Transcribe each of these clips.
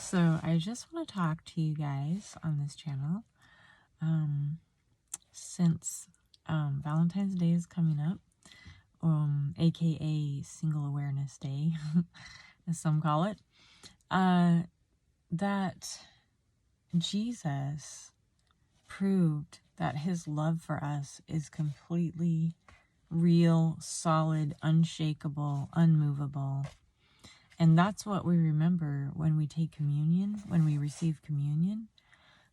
So I just want to talk to you guys on this channel. Since Valentine's Day is coming up, aka Single Awareness Day, as some call it, that Jesus proved that his love for us is completely real, solid, unshakable, unmovable. And that's what we remember when we take communion, when we receive communion,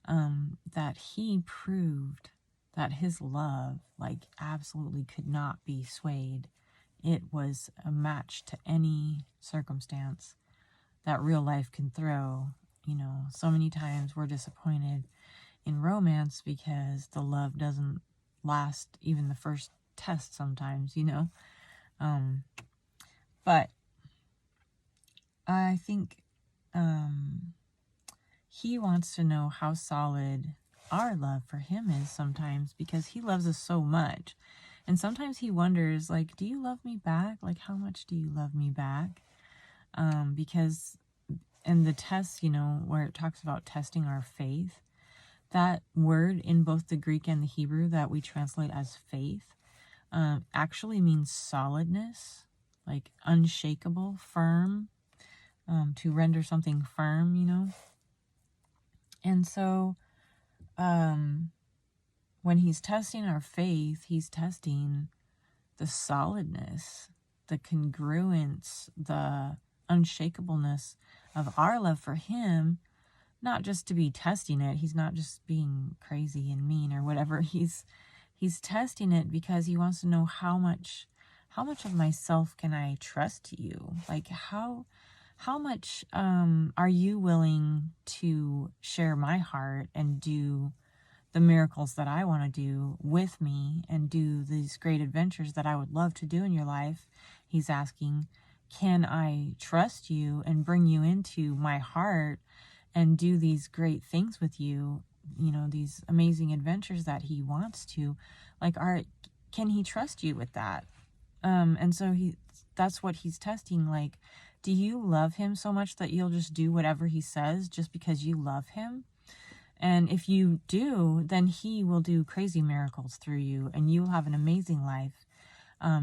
that he proved that his love, absolutely could not be swayed. It was a match to any circumstance that real life can throw. So many times we're disappointed in romance because the love doesn't last even the first test sometimes, But I think he wants to know how solid our love for him is sometimes, because he loves us so much. And sometimes he wonders, do you love me back? How much do you love me back? Because in the test, where it talks about testing our faith, that word in both the Greek and the Hebrew that we translate as faith actually means solidness, unshakable, firm, to render something firm, And so when he's testing our faith, he's testing the solidness, the congruence, the unshakableness of our love for him, not just to be testing it. He's not just being crazy and mean or whatever. He's testing it because he wants to know how much of myself can I trust to you? How much are you willing to share my heart and do the miracles that I want to do with me and do these great adventures that I would love to do in your life? He's asking, can I trust you and bring you into my heart and do these great things with you, these amazing adventures that he wants to, can he trust you with that? And so that's what he's testing. Do you love him so much that you'll just do whatever he says just because you love him? And if you do, then he will do crazy miracles through you, and you'll have an amazing life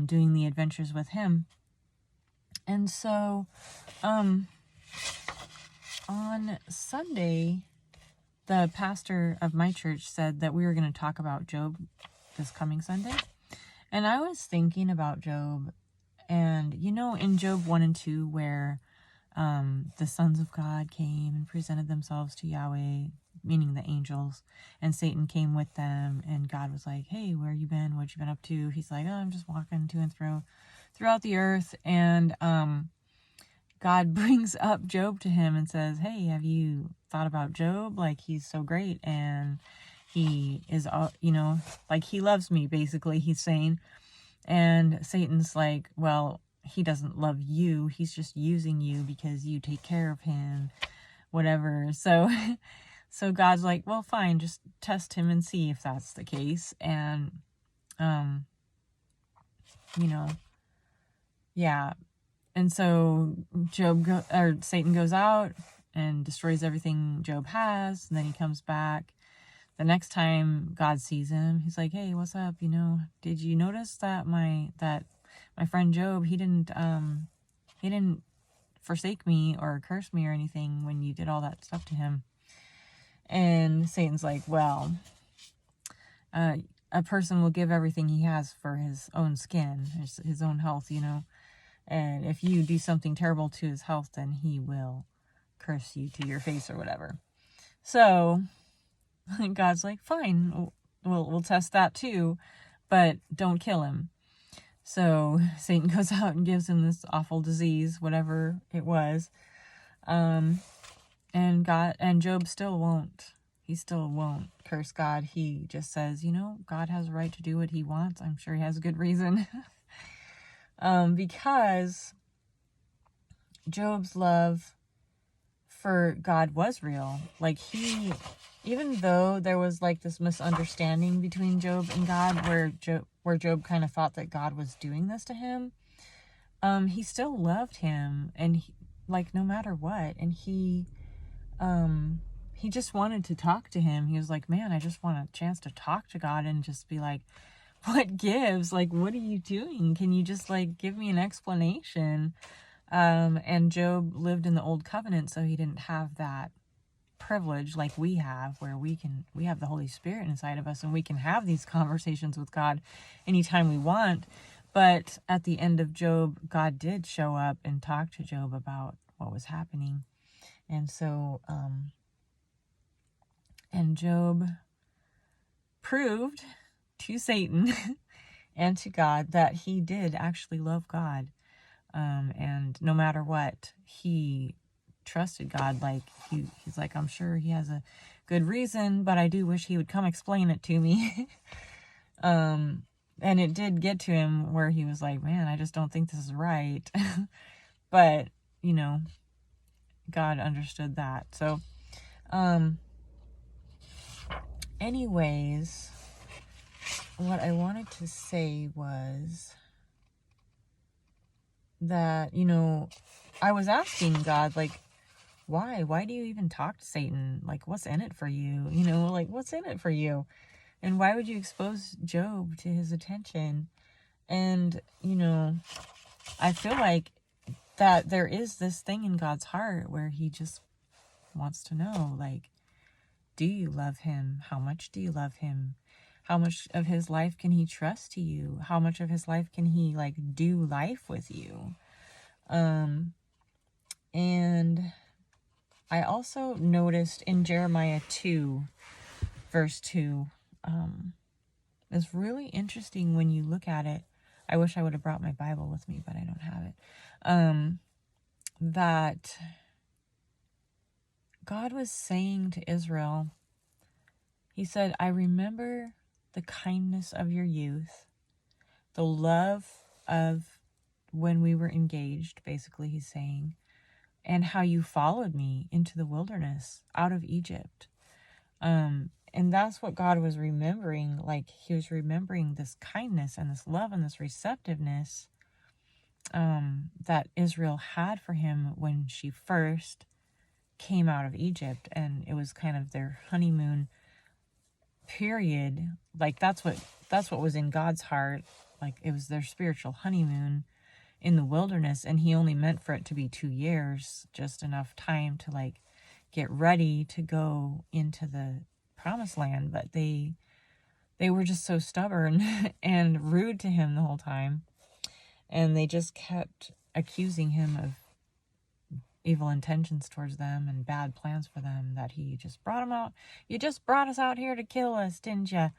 doing the adventures with him. And so on Sunday, the pastor of my church said that we were going to talk about Job this coming Sunday. And I was thinking about Job, and in Job 1 and 2, where the sons of God came and presented themselves to Yahweh, meaning the angels, and Satan came with them, and God was like, hey, where you been? What you been up to? He's like, oh, I'm just walking to and fro throughout the earth. And God brings up Job to him and says, hey, have you thought about Job? He's so great, and he is, he loves me, basically, he's saying. And Satan's like, well, he doesn't love you. He's just using you because you take care of him, whatever. So God's like, well, fine, just test him and see if that's the case. And, yeah. And so Satan goes out and destroys everything Job has. And then he comes back. The next time God sees him, he's like, hey, what's up? Did you notice that my friend Job, he didn't forsake me or curse me or anything when you did all that stuff to him? And Satan's like, well, a person will give everything he has for his own skin, his own health, and if you do something terrible to his health, then he will curse you to your face or whatever. So God's like, fine, we'll test that too, but don't kill him. So Satan goes out and gives him this awful disease, whatever it was. And Job still won't. He still won't curse God. He just says, God has a right to do what he wants. I'm sure he has a good reason. Because Job's love for God was real. Even though there was this misunderstanding between Job and God, where Job kind of thought that God was doing this to him, he still loved him, and no matter what, and he he just wanted to talk to him. He was like, man, I just want a chance to talk to God and just be like, what gives? Like, what are you doing? Can you just like give me an explanation? And Job lived in the old covenant, so he didn't have that privilege like we have, where we have the Holy Spirit inside of us and we can have these conversations with God anytime we want. But at the end of Job, God did show up and talk to Job about what was happening. And so, and Job proved to Satan and to God that he did actually love God. And no matter what, he trusted God. Like he's like, I'm sure he has a good reason, but I do wish he would come explain it to me. And it did get to him where he was like, man, I just don't think this is right. But, you know, God understood that. So, anyways, what I wanted to say was that, you know, I was asking God, like, why do you even talk to Satan? Like, what's in it for you? You know, like, what's in it for you? And why would you expose Job to his attention? And, you know, I feel like that there is this thing in God's heart where he just wants to know, like, do you love him? How much do you love him? How much of his life can he trust to you? How much of his life can he, like, do life with you? And I also noticed in Jeremiah 2, verse 2, it's really interesting when you look at it. I wish I would have brought my Bible with me, but I don't have it. That God was saying to Israel, he said, I remember the kindness of your youth, the love of when we were engaged, basically he's saying, and how you followed me into the wilderness out of Egypt. And that's what God was remembering. Like, he was remembering this kindness and this love and this receptiveness that Israel had for him when she first came out of Egypt. And it was kind of their honeymoon period. Like, that's what was in God's heart. Like, it was their spiritual honeymoon in the wilderness, and he only meant for it to be 2 years, just enough time to, like, get ready to go into the promised land. But they were just so stubborn and rude to him the whole time, and they just kept accusing him of evil intentions towards them and bad plans for them, that he just brought them out. You just brought us out here to kill us, didn't you?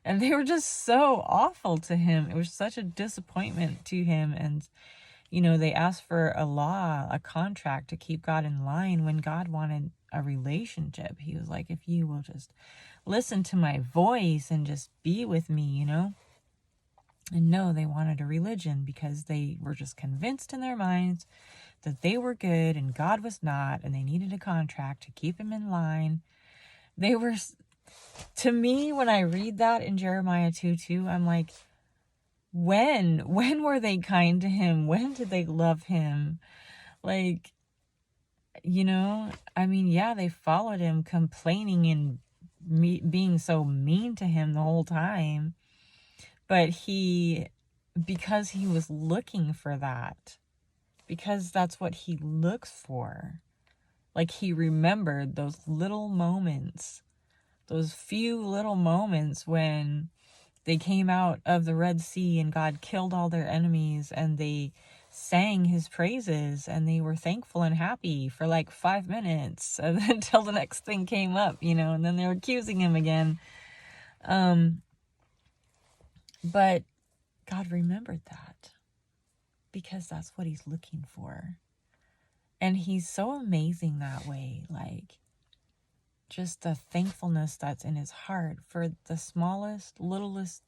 And they were just so awful to him. It was such a disappointment to him. And, you know, they asked for a law, a contract to keep God in line when God wanted a relationship. He was like, if you will just listen to my voice and just be with me, you know? And no, they wanted a religion because they were just convinced in their minds that they were good and God was not, and they needed a contract to keep him in line. They were, to me, when I read that in Jeremiah 2:2, I'm like, when were they kind to him? When did they love him? Like, you know, I mean, yeah, they followed him, complaining and being so mean to him the whole time. But because he was looking for that, because that's what he looks for. Like, he remembered those little moments, those few little moments when they came out of the Red Sea and God killed all their enemies, and they sang his praises and they were thankful and happy for like 5 minutes until the next thing came up, you know, and then they were accusing him again. But God remembered that because that's what he's looking for. And he's so amazing that way. Like, just the thankfulness that's in his heart for the smallest, littlest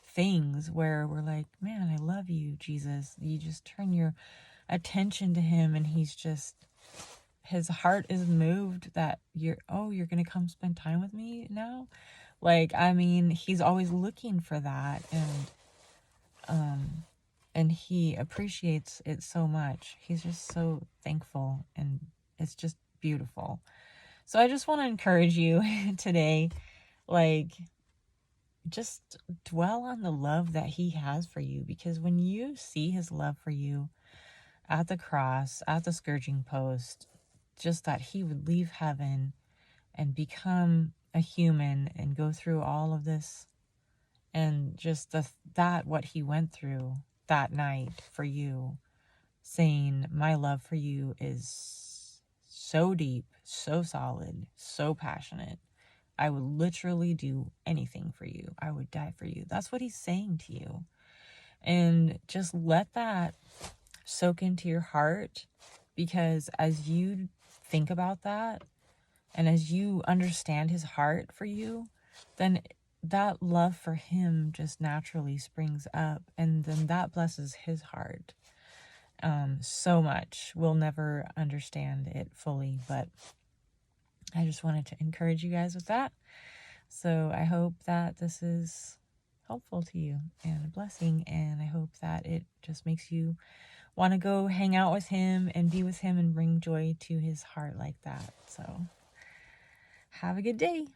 things, where we're like, man, I love you, Jesus. You just turn your attention to him, and his heart is moved that you're going to come spend time with me now. Like, I mean, he's always looking for that, and he appreciates it so much. He's just so thankful, and it's just beautiful. So I just want to encourage you today, like, just dwell on the love that he has for you, because when you see his love for you at the cross, at the scourging post, just that he would leave heaven and become a human and go through all of this, and just what he went through that night for you, saying, my love for you is so deep, so solid, so passionate. I would literally do anything for you. I would die for you. That's what he's saying to you. And just let that soak into your heart, because as you think about that, and as you understand his heart for you, then that love for him just naturally springs up, and then that blesses his heart so much. We'll never understand it fully, but I just wanted to encourage you guys with that. So I hope that this is helpful to you and a blessing, and I hope that it just makes you want to go hang out with him and be with him and bring joy to his heart like that. So have a good day.